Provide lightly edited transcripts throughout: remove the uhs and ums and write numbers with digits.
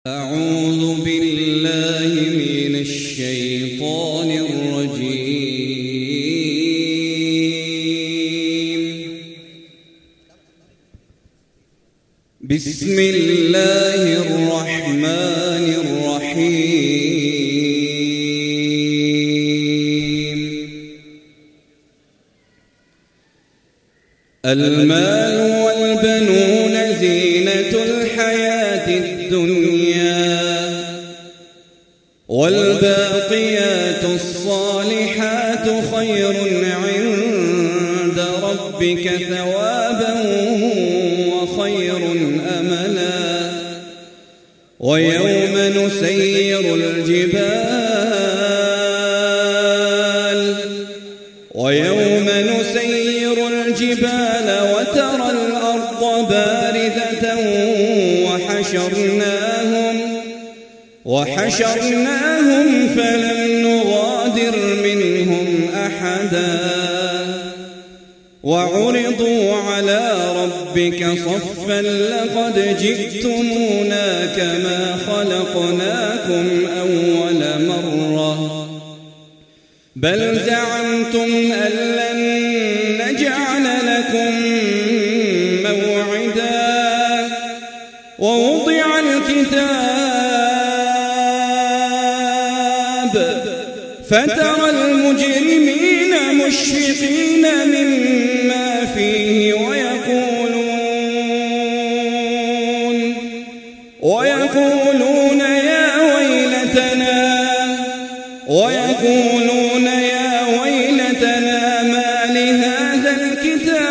أعوذ بالله من الشيطان الرجيم. بسم الله الرحمن الرحيم. المال والبنون زينة الحياة الدنيا، والباقيات الصالحات خير عند ربك ثوابا وخير أملا. ويوم نسير الجبال وترى الأرض بارزة وحشرناهم فلم نغادر منهم أحدا. وعرضوا على ربك صفا لقد جئتمونا كما خلقناكم أول مرة، بل زعمتم أن لن نجعل لكم موعدا. ووضع الكتاب فترى المجرمين مشفقين مما فيه ويقولون يا ويلتنا ما لهذا الكتاب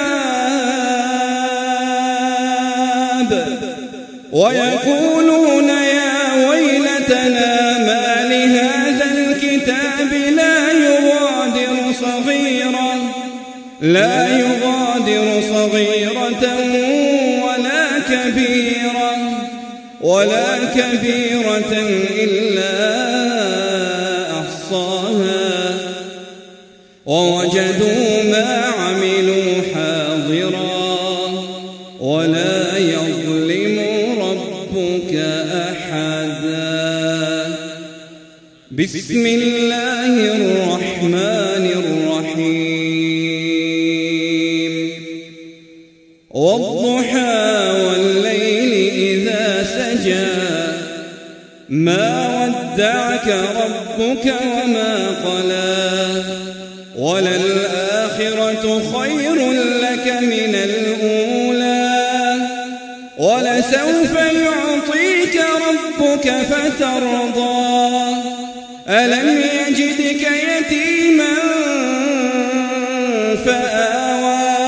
لا يغادر صغيرة ولا كبيرة إلا أحصاها، ووجدوا ما عملوا حاضرا ولا يظلم ربك أحدا. بسم الله الرحمن الرحيم. والضحى والليل إذا سجى، ما ودعك ربك وما قلى، وللآخرة خير لك من الأولى، ولسوف يعطيك ربك فترضى. ألم يجدك يتيما فآوى،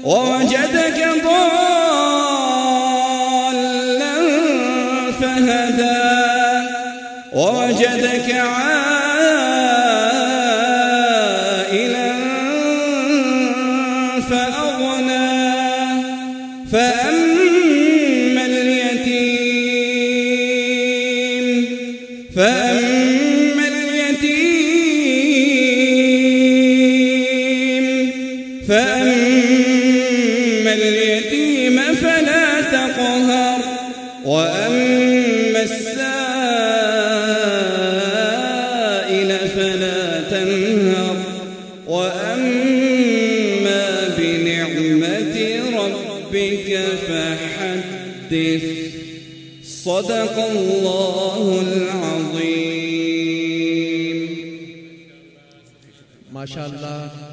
ووجدك ضالا فهدى، ووجدك عائلا فأغنى. فأما اليتيم فلا تقهر، وأما السائل فلا تنهر، وأما بنعمة ربك فحدث. صدق الله العظيم. ما شاء الله.